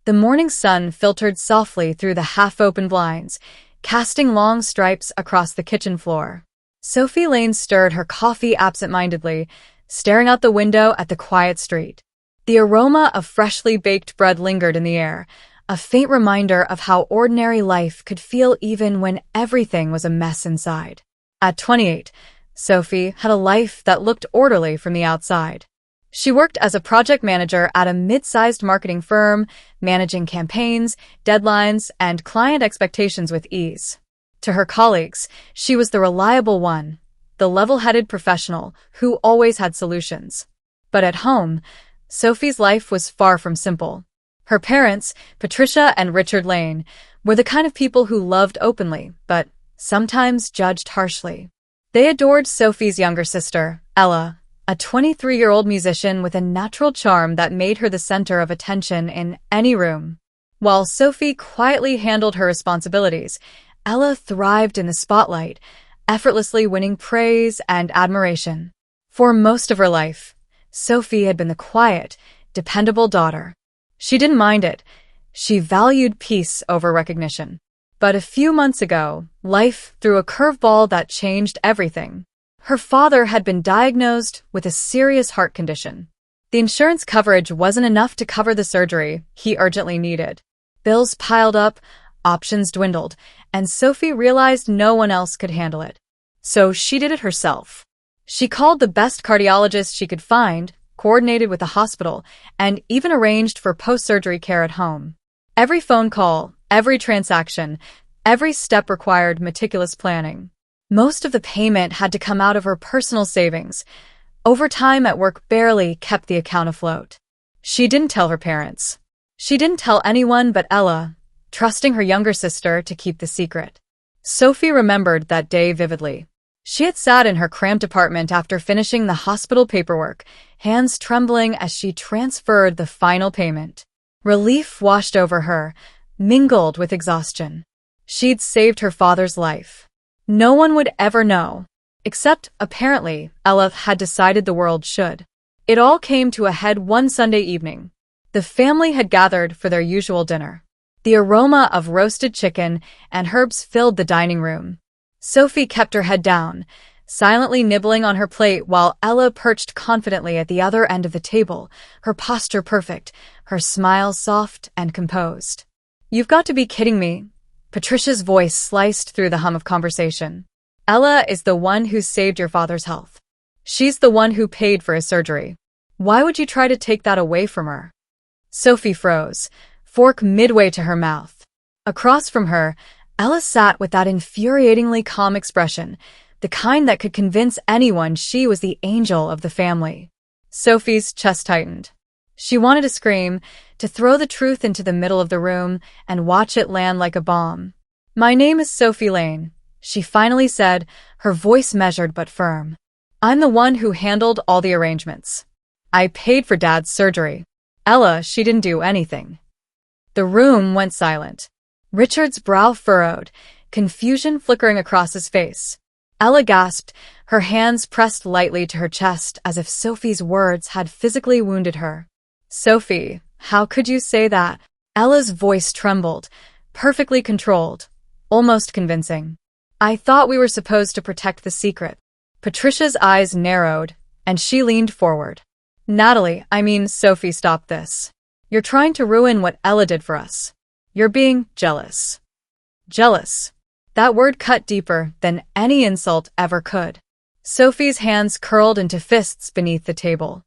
The morning sun filtered softly through the half-open blinds, casting long stripes across the kitchen floor. Sophie Lane stirred her coffee absent-mindedly, staring out the window at the quiet street. The aroma of freshly baked bread lingered in the air, a faint reminder of how ordinary life could feel even when everything was a mess inside. At 28, Sophie had a life that looked orderly from the outside. She worked as a project manager at a mid-sized marketing firm, managing campaigns, deadlines, and client expectations with ease. To her colleagues, she was the reliable one, the level-headed professional who always had solutions. But at home, Sophie's life was far from simple. Her parents, Patricia and Richard Lane, were the kind of people who loved openly, but sometimes judged harshly. They adored Sophie's younger sister, Ella, a 23-year-old musician with a natural charm that made her the center of attention in any room. While Sophie quietly handled her responsibilities, Ella thrived in the spotlight, effortlessly winning praise and admiration. For most of her life, Sophie had been the quiet, dependable daughter. She didn't mind it. She valued peace over recognition. But a few months ago, life threw a curveball that changed everything. Her father had been diagnosed with a serious heart condition. The insurance coverage wasn't enough to cover the surgery he urgently needed. Bills piled up, options dwindled, and Sophie realized no one else could handle it. So she did it herself. She called the best cardiologist she could find, coordinated with the hospital, and even arranged for post-surgery care at home. Every phone call, every transaction, every step required meticulous planning. Most of the payment had to come out of her personal savings. Overtime at work barely kept the account afloat. She didn't tell her parents. She didn't tell anyone but Ella, trusting her younger sister to keep the secret. Sophie remembered that day vividly. She had sat in her cramped apartment after finishing the hospital paperwork, hands trembling as she transferred the final payment. Relief washed over her, mingled with exhaustion. She'd saved her father's life. No one would ever know. Except, apparently, Ella had decided the world should. It all came to a head one Sunday evening. The family had gathered for their usual dinner. The aroma of roasted chicken and herbs filled the dining room. Sophie kept her head down, silently nibbling on her plate while Ella perched confidently at the other end of the table, her posture perfect, her smile soft and composed. "You've got to be kidding me." Patricia's voice sliced through the hum of conversation. "Ella is the one who saved your father's health. She's the one who paid for his surgery. Why would you try to take that away from her?" Sophie froze, fork midway to her mouth. Across from her, Ella sat with that infuriatingly calm expression, the kind that could convince anyone she was the angel of the family. Sophie's chest tightened. She wanted to scream, to throw the truth into the middle of the room and watch it land like a bomb. "My name is Sophie Lane," she finally said, her voice measured but firm. "I'm the one who handled all the arrangements. I paid for Dad's surgery. Ella, she didn't do anything." The room went silent. Richard's brow furrowed, confusion flickering across his face. Ella gasped, her hands pressed lightly to her chest as if Sophie's words had physically wounded her. "Sophie, how could you say that?" Ella's voice trembled, perfectly controlled, almost convincing. "I thought we were supposed to protect the secret." Patricia's eyes narrowed, and she leaned forward. Sophie, stop this. You're trying to ruin what Ella did for us. You're being jealous." Jealous. That word cut deeper than any insult ever could. Sophie's hands curled into fists beneath the table.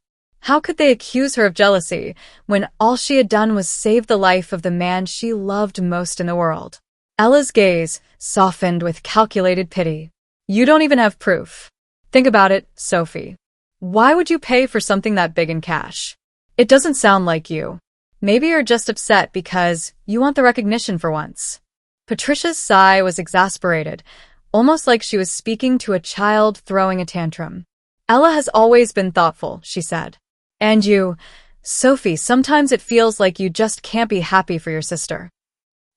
How could they accuse her of jealousy when all she had done was save the life of the man she loved most in the world? Ella's gaze softened with calculated pity. "You don't even have proof. Think about it, Sophie. Why would you pay for something that big in cash? It doesn't sound like you. Maybe you're just upset because you want the recognition for once." Patricia's sigh was exasperated, almost like she was speaking to a child throwing a tantrum. "Ella has always been thoughtful," she said. "And you, Sophie, sometimes it feels like you just can't be happy for your sister."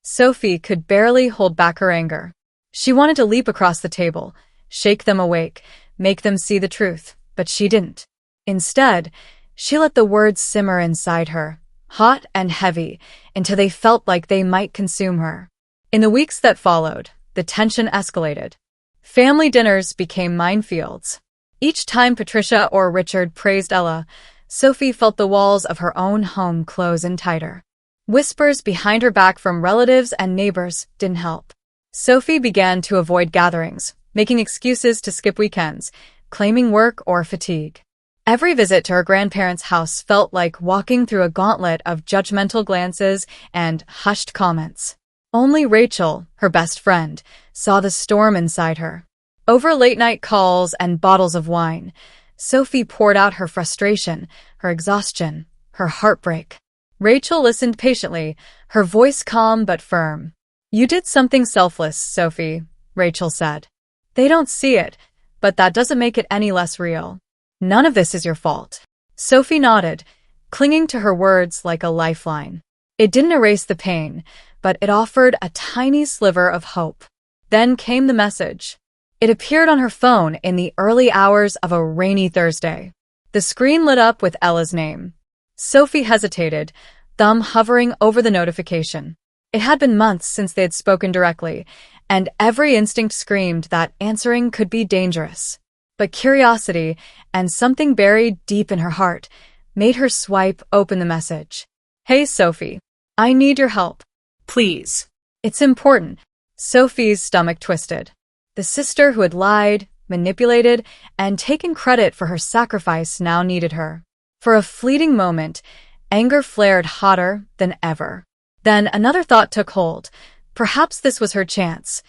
Sophie could barely hold back her anger. She wanted to leap across the table, shake them awake, make them see the truth, but she didn't. Instead, she let the words simmer inside her, hot and heavy, until they felt like they might consume her. In the weeks that followed, the tension escalated. Family dinners became minefields. Each time Patricia or Richard praised Ella, Sophie felt the walls of her own home close in tighter. Whispers behind her back from relatives and neighbors didn't help. Sophie began to avoid gatherings, making excuses to skip weekends, claiming work or fatigue. Every visit to her grandparents' house felt like walking through a gauntlet of judgmental glances and hushed comments. Only Rachel, her best friend, saw the storm inside her. Over late-night calls and bottles of wine, Sophie poured out her frustration, her exhaustion, her heartbreak. Rachel listened patiently, her voice calm but firm. "You did something selfless, Sophie," Rachel said. "They don't see it, but that doesn't make it any less real. None of this is your fault." Sophie nodded, clinging to her words like a lifeline. It didn't erase the pain, but it offered a tiny sliver of hope. Then came the message. It appeared on her phone in the early hours of a rainy Thursday. The screen lit up with Ella's name. Sophie hesitated, thumb hovering over the notification. It had been months since they had spoken directly, and every instinct screamed that answering could be dangerous. But curiosity, and something buried deep in her heart, made her swipe open the message. "Hey, Sophie. I need your help. Please. It's important." Sophie's stomach twisted. The sister who had lied, manipulated, and taken credit for her sacrifice now needed her. For a fleeting moment, anger flared hotter than ever. Then another thought took hold. Perhaps this was her chance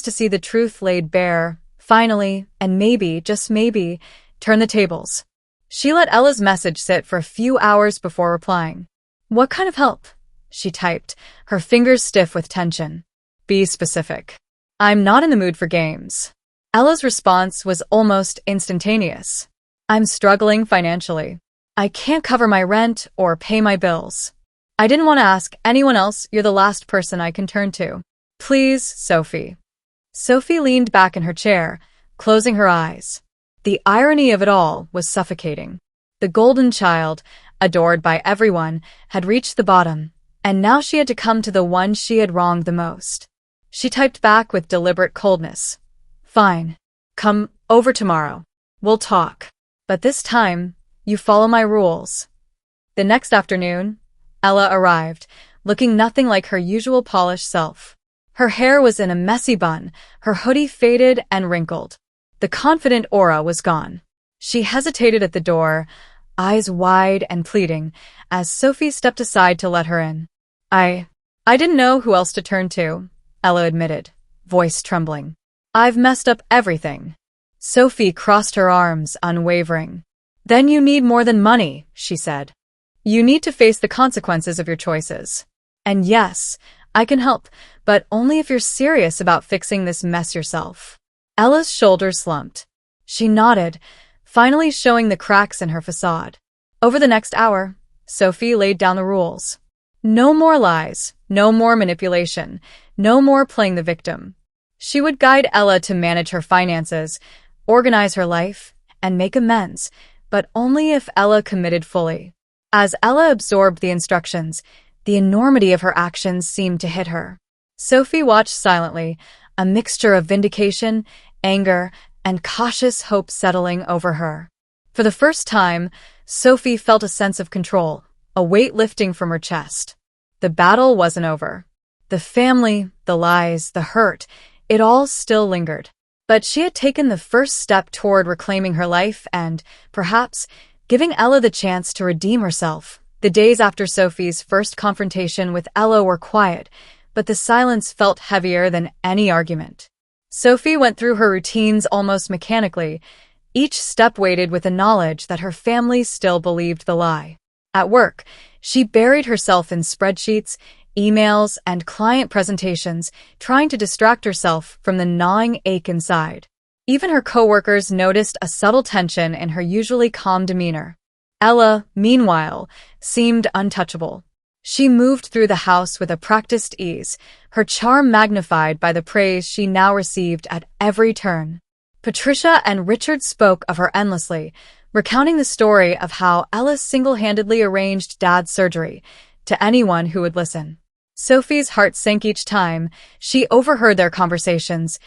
to see the truth laid bare, finally, and maybe, just maybe, turn the tables. She let Ella's message sit for a few hours before replying. "What kind of help?" she typed, her fingers stiff with tension. "Be specific. I'm not in the mood for games." Ella's response was almost instantaneous. "I'm struggling financially. I can't cover my rent or pay my bills. I didn't want to ask anyone else. You're the last person I can turn to. Please, Sophie." Sophie leaned back in her chair, closing her eyes. The irony of it all was suffocating. The golden child, adored by everyone, had reached the bottom, and now she had to come to the one she had wronged the most. She typed back with deliberate coldness. "Fine. Come over tomorrow. We'll talk. But this time, you follow my rules." The next afternoon, Ella arrived, looking nothing like her usual polished self. Her hair was in a messy bun, her hoodie faded and wrinkled. The confident aura was gone. She hesitated at the door, eyes wide and pleading, as Sophie stepped aside to let her in. I didn't know who else to turn to," Ella admitted, voice trembling. "I've messed up everything." Sophie crossed her arms, unwavering. "Then you need more than money," she said. "You need to face the consequences of your choices. And yes, I can help, but only if you're serious about fixing this mess yourself." Ella's shoulders slumped. She nodded, finally showing the cracks in her facade. Over the next hour, Sophie laid down the rules. No more lies, no more manipulation, no more playing the victim. She would guide Ella to manage her finances, organize her life, and make amends, but only if Ella committed fully. As Ella absorbed the instructions, the enormity of her actions seemed to hit her. Sophie watched silently, a mixture of vindication, anger, and cautious hope settling over her. For the first time, Sophie felt a sense of control, a weight lifting from her chest. The battle wasn't over. The family, the lies, the hurt, it all still lingered. But she had taken the first step toward reclaiming her life and, perhaps, giving Ella the chance to redeem herself. The days after Sophie's first confrontation with Ella were quiet, but the silence felt heavier than any argument. Sophie went through her routines almost mechanically, each step weighted with the knowledge that her family still believed the lie. At work, she buried herself in spreadsheets, emails, and client presentations, trying to distract herself from the gnawing ache inside. Even her coworkers noticed a subtle tension in her usually calm demeanor. Ella, meanwhile, seemed untouchable. She moved through the house with a practiced ease, her charm magnified by the praise she now received at every turn. Patricia and Richard spoke of her endlessly, recounting the story of how Ella single-handedly arranged Dad's surgery to anyone who would listen. Sophie's heart sank each time she overheard their conversations,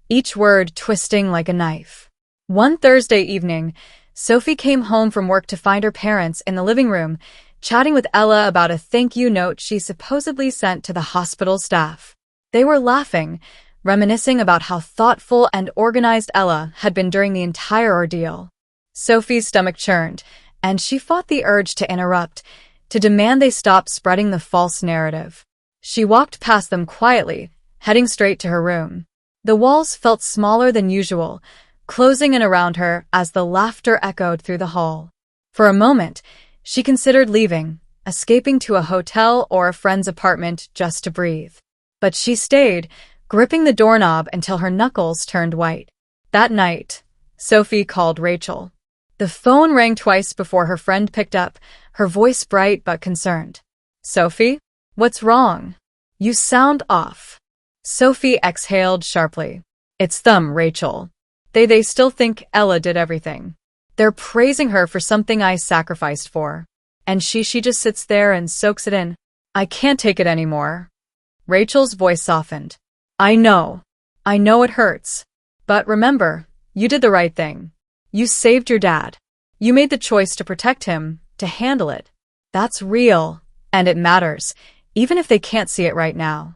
each word twisting like a knife. One Thursday evening, Sophie came home from work to find her parents in the living room, chatting with Ella about a thank-you note she supposedly sent to the hospital staff. They were laughing, reminiscing about how thoughtful and organized Ella had been during the entire ordeal. Sophie's stomach churned, and she fought the urge to interrupt, to demand they stop spreading the false narrative. She walked past them quietly, heading straight to her room. The walls felt smaller than usual, closing in around her as the laughter echoed through the hall. For a moment, she considered leaving, escaping to a hotel or a friend's apartment just to breathe. But she stayed, gripping the doorknob until her knuckles turned white. That night, Sophie called Rachel. The phone rang twice before her friend picked up, her voice bright but concerned. "Sophie? What's wrong? You sound off." Sophie exhaled sharply. "It's them, Rachel. They still think Ella did everything. They're praising her for something I sacrificed for. And she just sits there and soaks it in. I can't take it anymore." Rachel's voice softened. I know it hurts. But remember, you did the right thing. You saved your dad. You made the choice to protect him, to handle it. That's real, and it matters, even if they can't see it right now."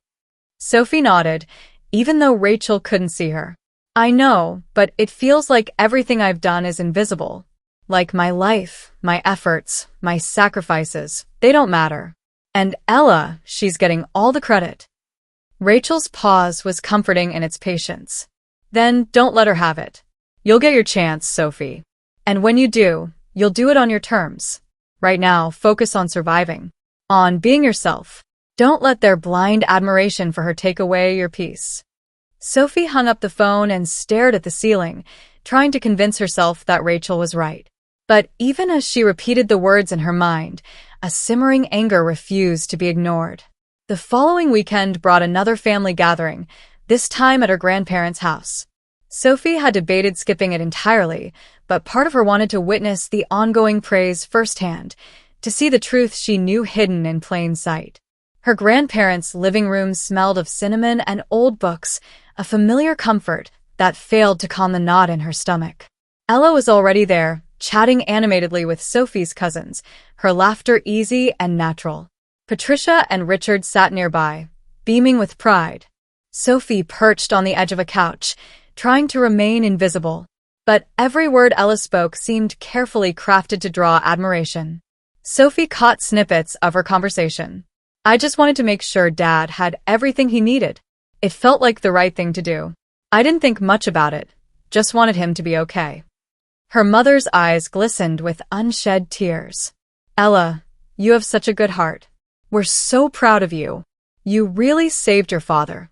Sophie nodded, even though Rachel couldn't see her. "I know, but it feels like everything I've done is invisible. Like my life, my efforts, my sacrifices, they don't matter. And Ella, she's getting all the credit." Rachel's pause was comforting in its patience. "Then don't let her have it. You'll get your chance, Sophie. And when you do, you'll do it on your terms. Right now, focus on surviving. On being yourself. Don't let their blind admiration for her take away your peace." Sophie hung up the phone and stared at the ceiling, trying to convince herself that Rachel was right. But even as she repeated the words in her mind, a simmering anger refused to be ignored. The following weekend brought another family gathering, this time at her grandparents' house. Sophie had debated skipping it entirely, but part of her wanted to witness the ongoing praise firsthand, to see the truth she knew hidden in plain sight. Her grandparents' living room smelled of cinnamon and old books, a familiar comfort that failed to calm the knot in her stomach. Ella was already there, chatting animatedly with Sophie's cousins, her laughter easy and natural. Patricia and Richard sat nearby, beaming with pride. Sophie perched on the edge of a couch, trying to remain invisible. But every word Ella spoke seemed carefully crafted to draw admiration. Sophie caught snippets of her conversation. "I just wanted to make sure Dad had everything he needed. It felt like the right thing to do. I didn't think much about it, just wanted him to be okay." Her mother's eyes glistened with unshed tears. "Ella, you have such a good heart. We're so proud of you. You really saved your father."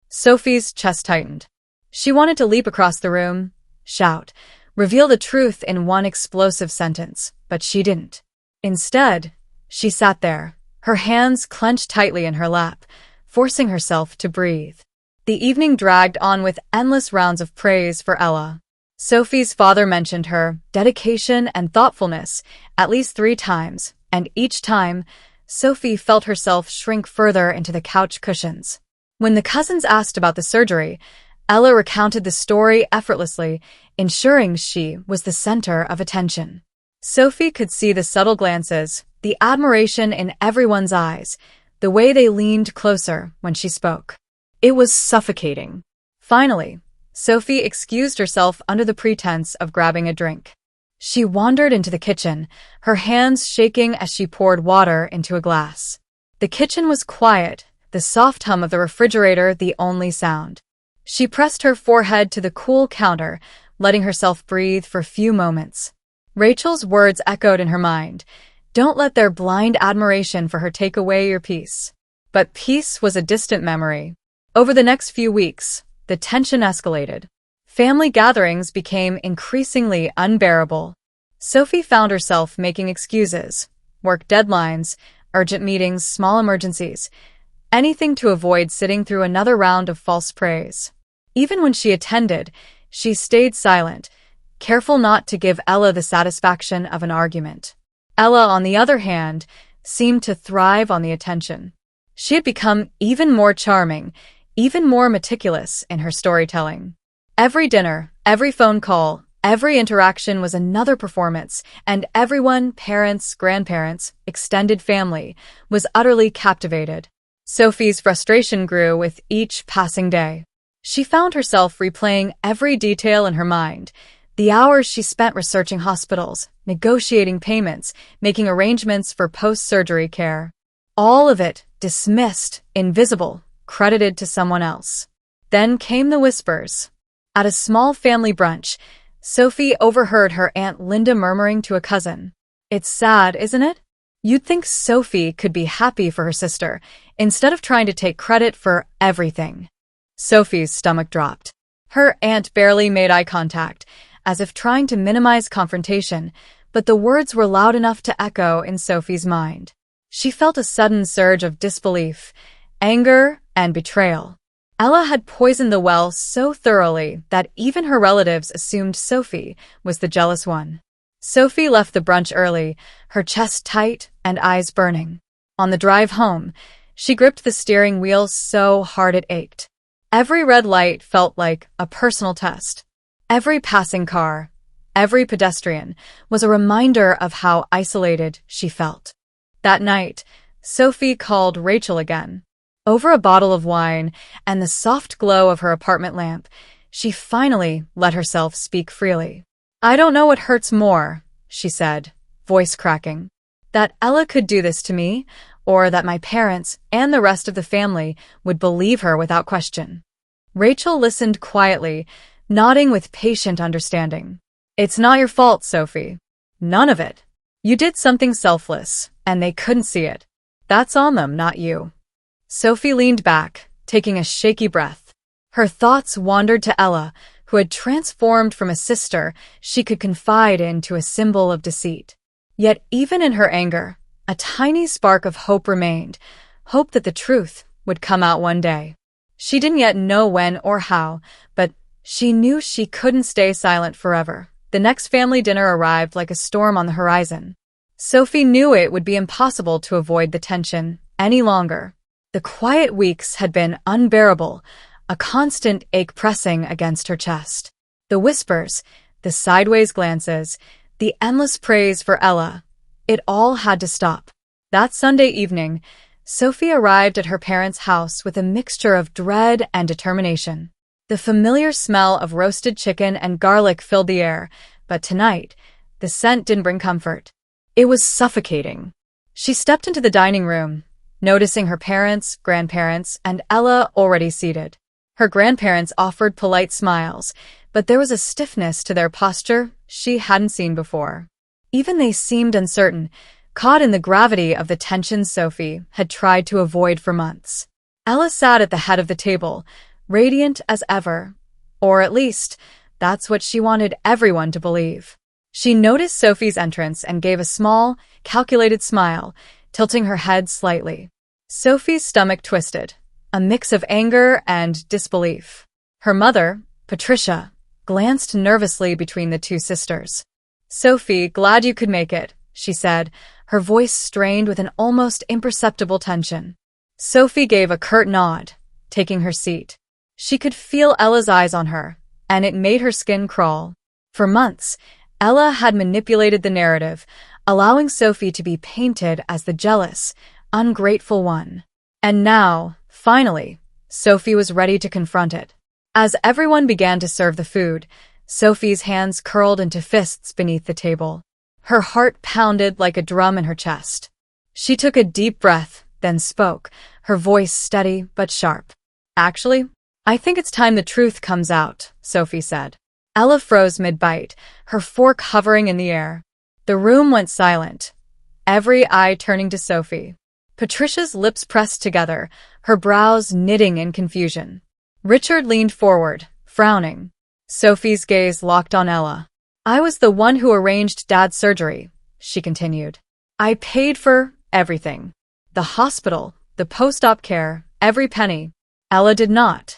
Sophie's chest tightened. She wanted to leap across the room, shout, reveal the truth in one explosive sentence, but she didn't. Instead, she sat there, her hands clenched tightly in her lap, forcing herself to breathe. The evening dragged on with endless rounds of praise for Ella. Sophie's father mentioned her dedication and thoughtfulness at least 3 times, and each time, Sophie felt herself shrink further into the couch cushions. When the cousins asked about the surgery, Ella recounted the story effortlessly, ensuring she was the center of attention. Sophie could see the subtle glances, the admiration in everyone's eyes, the way they leaned closer when she spoke. It was suffocating. Finally, Sophie excused herself under the pretense of grabbing a drink. She wandered into the kitchen, her hands shaking as she poured water into a glass. The kitchen was quiet, the soft hum of the refrigerator the only sound. She pressed her forehead to the cool counter, letting herself breathe for a few moments. Rachel's words echoed in her mind. Don't let their blind admiration for her take away your peace. But peace was a distant memory. Over the next few weeks, the tension escalated. Family gatherings became increasingly unbearable. Sophie found herself making excuses, work deadlines, urgent meetings, small emergencies, anything to avoid sitting through another round of false praise. Even when she attended, she stayed silent, careful not to give Ella the satisfaction of an argument. Ella, on the other hand, seemed to thrive on the attention. She had become even more charming, even more meticulous in her storytelling. Every dinner, every phone call, every interaction was another performance, and everyone, parents, grandparents, extended family, was utterly captivated. Sophie's frustration grew with each passing day. She found herself replaying every detail in her mind, the hours she spent researching hospitals, negotiating payments, making arrangements for post-surgery care. All of it dismissed, invisible, credited to someone else. Then came the whispers. At a small family brunch, Sophie overheard her Aunt Linda murmuring to a cousin, "It's sad, isn't it? You'd think Sophie could be happy for her sister, instead of trying to take credit for everything." Sophie's stomach dropped. Her aunt barely made eye contact, as if trying to minimize confrontation, but the words were loud enough to echo in Sophie's mind. She felt a sudden surge of disbelief, anger, and betrayal. Ella had poisoned the well so thoroughly that even her relatives assumed Sophie was the jealous one. Sophie left the brunch early, her chest tight and eyes burning. On the drive home, she gripped the steering wheel so hard it ached. Every red light felt like a personal test. Every passing car, every pedestrian, was a reminder of how isolated she felt. That night, Sophie called Rachel again. Over a bottle of wine and the soft glow of her apartment lamp, she finally let herself speak freely. "I don't know what hurts more," she said, voice cracking. "That Ella could do this to me, or that my parents and the rest of the family would believe her without question." Rachel listened quietly, nodding with patient understanding. "It's not your fault, Sophie. None of it. You did something selfless, and they couldn't see it. That's on them, not you." Sophie leaned back, taking a shaky breath. Her thoughts wandered to Ella, who had transformed from a sister she could confide in to a symbol of deceit. Yet even in her anger, a tiny spark of hope remained, hope that the truth would come out one day. She didn't yet know when or how, but she knew she couldn't stay silent forever. The next family dinner arrived like a storm on the horizon. Sophie knew it would be impossible to avoid the tension any longer. The quiet weeks had been unbearable, a constant ache pressing against her chest. The whispers, the sideways glances, the endless praise for Ella, it all had to stop. That Sunday evening, Sophie arrived at her parents' house with a mixture of dread and determination. The familiar smell of roasted chicken and garlic filled the air, but tonight, the scent didn't bring comfort. It was suffocating. She stepped into the dining room, noticing her parents, grandparents, and Ella already seated. Her grandparents offered polite smiles, but there was a stiffness to their posture she hadn't seen before. Even they seemed uncertain, caught in the gravity of the tension Sophie had tried to avoid for months. Ella sat at the head of the table, radiant as ever, or at least, that's what she wanted everyone to believe. She noticed Sophie's entrance and gave a small, calculated smile, tilting her head slightly. Sophie's stomach twisted, a mix of anger and disbelief. Her mother, Patricia, glanced nervously between the two sisters. "Sophie, glad you could make it," she said, her voice strained with an almost imperceptible tension. Sophie gave a curt nod, taking her seat. She could feel Ella's eyes on her, and it made her skin crawl. For months, Ella had manipulated the narrative, allowing Sophie to be painted as the jealous, ungrateful one. And now, finally, Sophie was ready to confront it. As everyone began to serve the food, Sophie's hands curled into fists beneath the table. Her heart pounded like a drum in her chest. She took a deep breath, then spoke, her voice steady but sharp. "Actually, I think it's time the truth comes out," Sophie said. Ella froze mid-bite, her fork hovering in the air. The room went silent, every eye turning to Sophie. Patricia's lips pressed together, her brows knitting in confusion. Richard leaned forward, frowning. Sophie's gaze locked on Ella. "I was the one who arranged Dad's surgery," she continued. "I paid for everything. The hospital, the post-op care, every penny." Ella did not.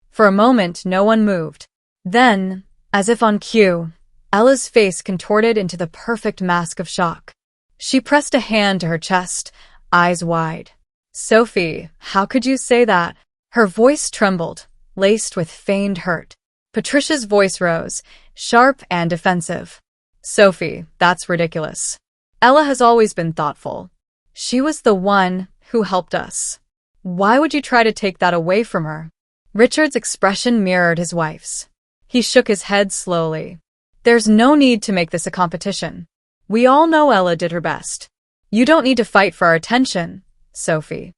For a moment, no one moved. Then, as if on cue, Ella's face contorted into the perfect mask of shock. She pressed a hand to her chest, eyes wide. Sophie, how could you say that? Her voice trembled, laced with feigned hurt. Patricia's voice rose, sharp and defensive. Sophie, that's ridiculous. Ella has always been thoughtful. She was the one who helped us. Why would you try to take that away from her? Richard's expression mirrored his wife's. He shook his head slowly. There's no need to make this a competition. We all know Ella did her best. You don't need to fight for our attention, Sophie.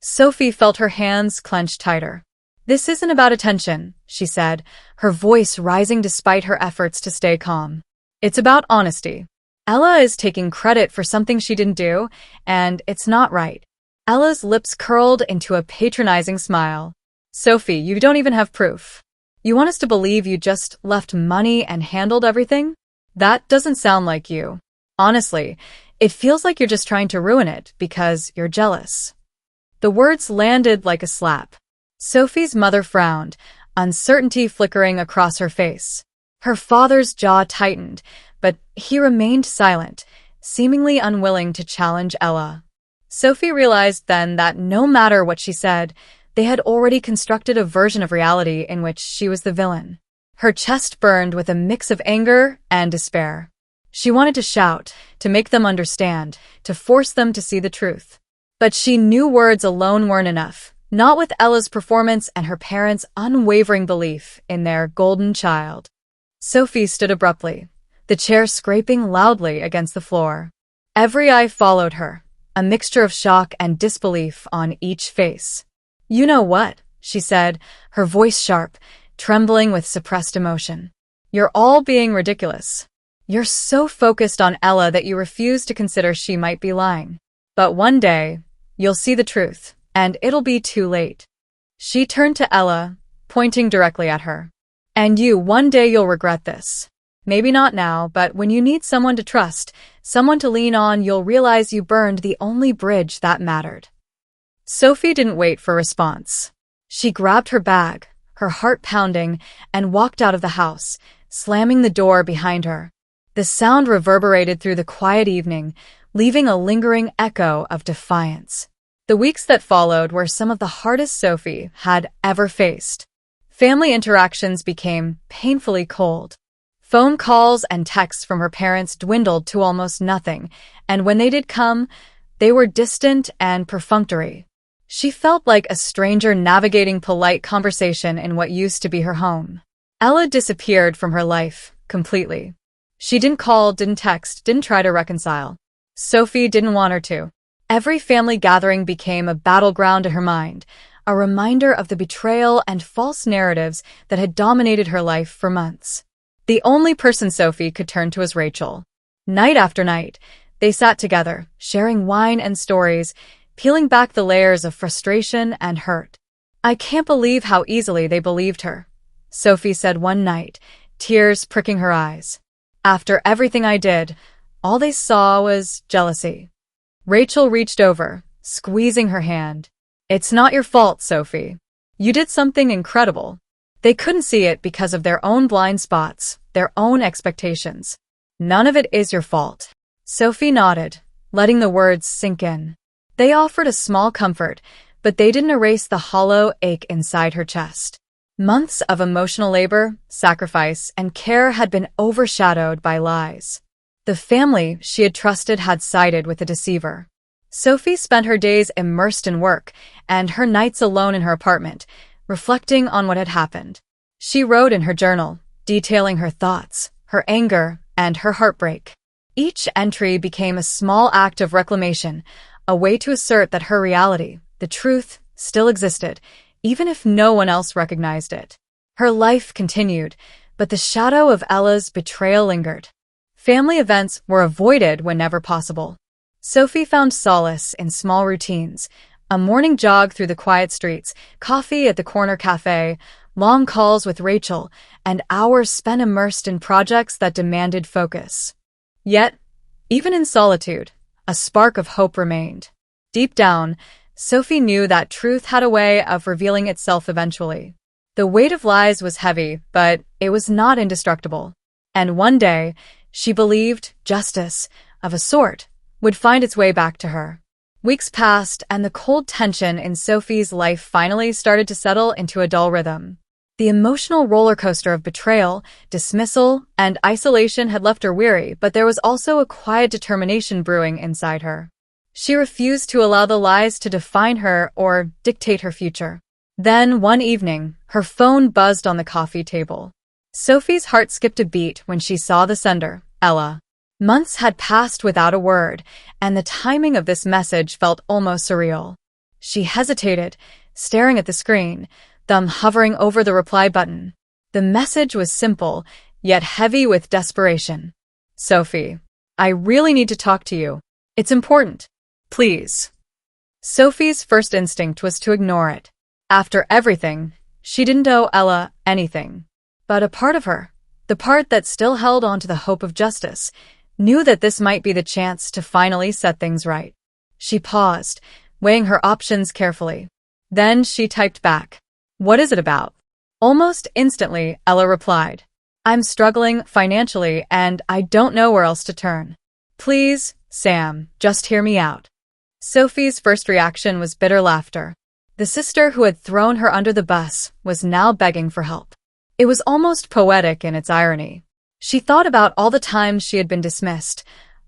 Sophie felt her hands clench tighter. This isn't about attention, she said, her voice rising despite her efforts to stay calm. It's about honesty. Ella is taking credit for something she didn't do, and it's not right. Ella's lips curled into a patronizing smile. Sophie, you don't even have proof. You want us to believe you just left money and handled everything? That doesn't sound like you. Honestly, it feels like you're just trying to ruin it because you're jealous. The words landed like a slap. Sophie's mother frowned, uncertainty flickering across her face. Her father's jaw tightened, but he remained silent, seemingly unwilling to challenge Ella. Sophie realized then that no matter what she said, they had already constructed a version of reality in which she was the villain. Her chest burned with a mix of anger and despair. She wanted to shout, to make them understand, to force them to see the truth. But she knew words alone weren't enough, not with Ella's performance and her parents' unwavering belief in their golden child. Sophie stood abruptly, the chair scraping loudly against the floor. Every eye followed her, a mixture of shock and disbelief on each face. You know what? She said, her voice sharp, trembling with suppressed emotion. You're all being ridiculous. You're so focused on Ella that you refuse to consider she might be lying. But one day, you'll see the truth, and it'll be too late. She turned to Ella, pointing directly at her. And one day you'll regret this. Maybe not now, but when you need someone to trust, someone to lean on, you'll realize you burned the only bridge that mattered. Sophie didn't wait for a response. She grabbed her bag, her heart pounding, and walked out of the house, slamming the door behind her. The sound reverberated through the quiet evening, leaving a lingering echo of defiance. The weeks that followed were some of the hardest Sophie had ever faced. Family interactions became painfully cold. Phone calls and texts from her parents dwindled to almost nothing, and when they did come, they were distant and perfunctory. She felt like a stranger navigating polite conversation in what used to be her home. Ella disappeared from her life completely. She didn't call, didn't text, didn't try to reconcile. Sophie didn't want her to. Every family gathering became a battleground in her mind, a reminder of the betrayal and false narratives that had dominated her life for months. The only person Sophie could turn to was Rachel. Night after night, they sat together, sharing wine and stories, peeling back the layers of frustration and hurt. I can't believe how easily they believed her, Sophie said one night, tears pricking her eyes. After everything I did, all they saw was jealousy. Rachel reached over, squeezing her hand. It's not your fault, Sophie. You did something incredible. They couldn't see it because of their own blind spots, their own expectations. None of it is your fault. Sophie nodded, letting the words sink in. They offered a small comfort, but they didn't erase the hollow ache inside her chest. Months of emotional labor, sacrifice, and care had been overshadowed by lies. The family she had trusted had sided with the deceiver. Sophie spent her days immersed in work and her nights alone in her apartment, reflecting on what had happened. She wrote in her journal, detailing her thoughts, her anger, and her heartbreak. Each entry became a small act of reclamation, a way to assert that her reality, the truth, still existed, even if no one else recognized it. Her life continued, but the shadow of Ella's betrayal lingered. Family events were avoided whenever possible. Sophie found solace in small routines, a morning jog through the quiet streets, coffee at the corner cafe, long calls with Rachel, and hours spent immersed in projects that demanded focus. Yet, even in solitude, a spark of hope remained. Deep down, Sophie knew that truth had a way of revealing itself eventually. The weight of lies was heavy, but it was not indestructible. And one day, she believed justice, of a sort, would find its way back to her. Weeks passed, and the cold tension in Sophie's life finally started to settle into a dull rhythm. The emotional roller coaster of betrayal, dismissal, and isolation had left her weary, but there was also a quiet determination brewing inside her. She refused to allow the lies to define her or dictate her future. Then, one evening, her phone buzzed on the coffee table. Sophie's heart skipped a beat when she saw the sender, Ella. Months had passed without a word, and the timing of this message felt almost surreal. She hesitated, staring at the screen, thumb hovering over the reply button. The message was simple, yet heavy with desperation. Sophie, I really need to talk to you. It's important. Please. Sophie's first instinct was to ignore it. After everything, she didn't owe Ella anything. But a part of her, the part that still held on to the hope of justice, knew that this might be the chance to finally set things right. She paused, weighing her options carefully. Then she typed back, "What is it about?" Almost instantly, Ella replied, "I'm struggling financially and I don't know where else to turn. Please, Sam, just hear me out." Sophie's first reaction was bitter laughter. The sister who had thrown her under the bus was now begging for help. It was almost poetic in its irony. She thought about all the times she had been dismissed,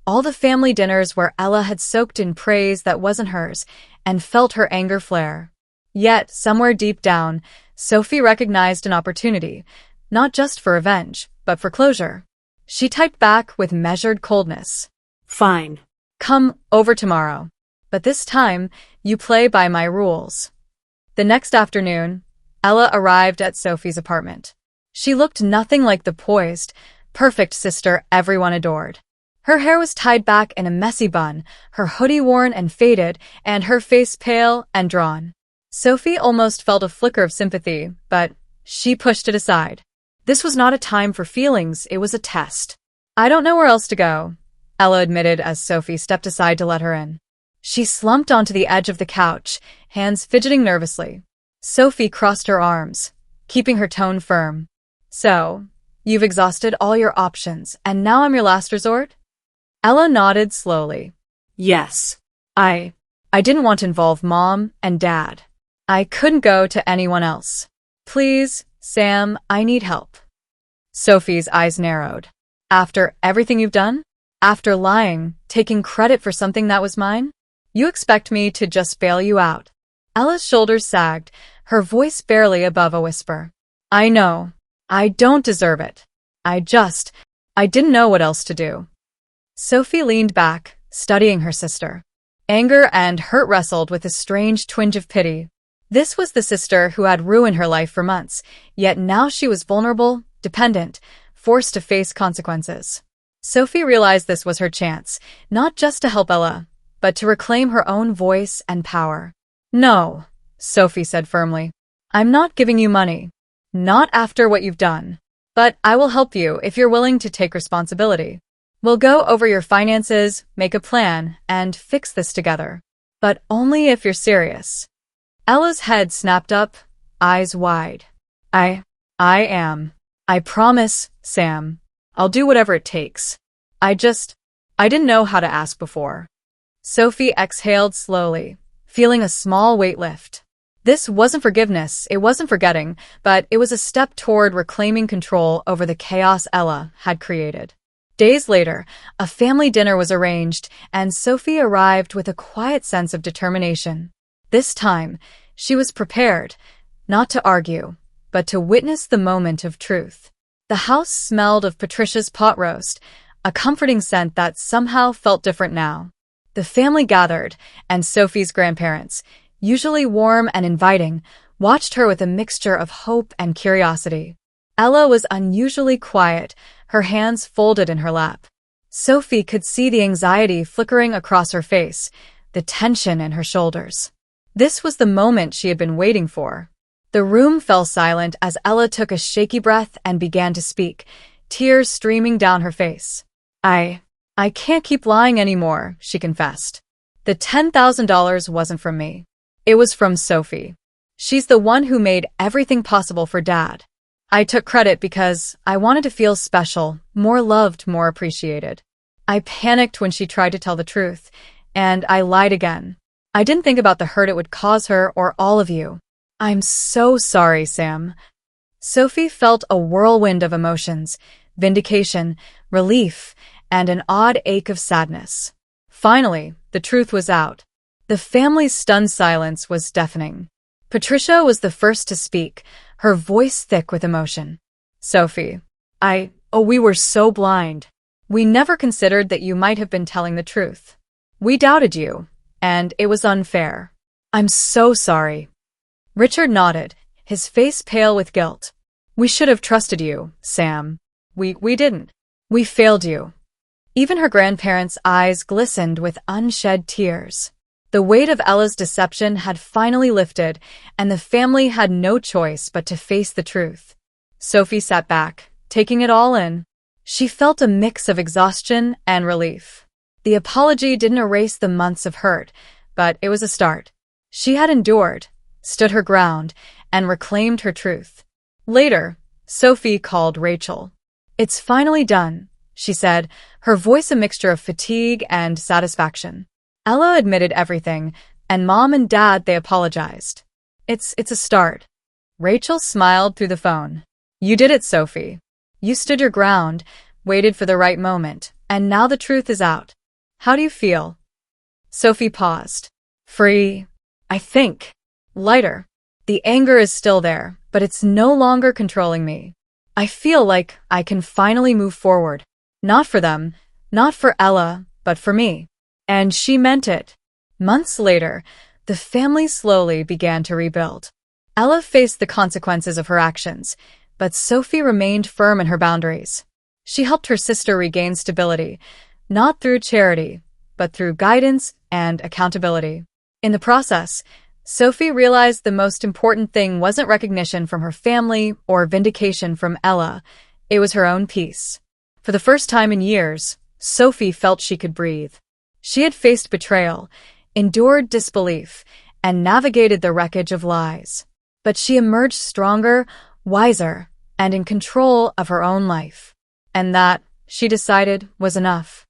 all the family dinners where Ella had soaked in praise that wasn't hers, and felt her anger flare. Yet, somewhere deep down, Sophie recognized an opportunity, not just for revenge, but for closure. She typed back with measured coldness. "Fine. Come over tomorrow. But this time, you play by my rules." The next afternoon, Ella arrived at Sophie's apartment. She looked nothing like the poised, perfect sister everyone adored. Her hair was tied back in a messy bun, her hoodie worn and faded, and her face pale and drawn. Sophie almost felt a flicker of sympathy, but she pushed it aside. This was not a time for feelings, it was a test. "I don't know where else to go," Ella admitted as Sophie stepped aside to let her in. She slumped onto the edge of the couch, hands fidgeting nervously. Sophie crossed her arms, keeping her tone firm. "So, you've exhausted all your options, and now I'm your last resort?" Ella nodded slowly. "Yes. I didn't want to involve Mom and Dad. I couldn't go to anyone else. Please, Sam, I need help." Sophie's eyes narrowed. "After everything you've done? After lying, taking credit for something that was mine? You expect me to just bail you out?" Ella's shoulders sagged, her voice barely above a whisper. "I know. I don't deserve it. I didn't know what else to do." Sophie leaned back, studying her sister. Anger and hurt wrestled with a strange twinge of pity. This was the sister who had ruined her life for months, yet now she was vulnerable, dependent, forced to face consequences. Sophie realized this was her chance, not just to help Ella, but to reclaim her own voice and power. "No," Sophie said firmly. "I'm not giving you money. Not after what you've done. But I will help you if you're willing to take responsibility. We'll go over your finances, make a plan, and fix this together. But only if you're serious." Ella's head snapped up, eyes wide. I am. I promise, Sam. I'll do whatever it takes. I didn't know how to ask before." Sophie exhaled slowly, feeling a small weight lift. This wasn't forgiveness, it wasn't forgetting, but it was a step toward reclaiming control over the chaos Ella had created. Days later, a family dinner was arranged, and Sophie arrived with a quiet sense of determination. This time, she was prepared, not to argue, but to witness the moment of truth. The house smelled of Patricia's pot roast, a comforting scent that somehow felt different now. The family gathered, and Sophie's grandparents, usually warm and inviting, watched her with a mixture of hope and curiosity. Ella was unusually quiet, her hands folded in her lap. Sophie could see the anxiety flickering across her face, the tension in her shoulders. This was the moment she had been waiting for. The room fell silent as Ella took a shaky breath and began to speak, tears streaming down her face. I can't keep lying anymore," she confessed. "The $10,000 wasn't from me. It was from Sophie. She's the one who made everything possible for Dad. I took credit because I wanted to feel special, more loved, more appreciated. I panicked when she tried to tell the truth, and I lied again. I didn't think about the hurt it would cause her or all of you. I'm so sorry, Sam. Sophie felt a whirlwind of emotions, vindication, relief, and an odd ache of sadness. Finally, the truth was out. The family's stunned silence was deafening. Patricia was the first to speak, her voice thick with emotion. Sophie, we were so blind. We never considered that you might have been telling the truth. We doubted you, and it was unfair. I'm so sorry. Richard nodded, his face pale with guilt. We should have trusted you, Sam. We didn't. We failed you. Even her grandparents' eyes glistened with unshed tears. The weight of Ella's deception had finally lifted, and the family had no choice but to face the truth. Sophie sat back, taking it all in. She felt a mix of exhaustion and relief. The apology didn't erase the months of hurt, but it was a start. She had endured, stood her ground, and reclaimed her truth. Later, Sophie called Rachel. It's finally done, she said, her voice a mixture of fatigue and satisfaction. Ella admitted everything, and Mom and Dad, they apologized. It's a start. Rachel smiled through the phone. You did it, Sophie. You stood your ground, waited for the right moment, and now the truth is out. How do you feel? Sophie paused. Free, I think. Lighter. The anger is still there, but it's no longer controlling me. I feel like I can finally move forward. Not for them, not for Ella, but for me. And she meant it. Months later, the family slowly began to rebuild. Ella faced the consequences of her actions, but Sophie remained firm in her boundaries. She helped her sister regain stability, not through charity, but through guidance and accountability. In the process, Sophie realized the most important thing wasn't recognition from her family or vindication from Ella. It was her own peace. For the first time in years, Sophie felt she could breathe. She had faced betrayal, endured disbelief, and navigated the wreckage of lies. But she emerged stronger, wiser, and in control of her own life. And that, she decided, was enough.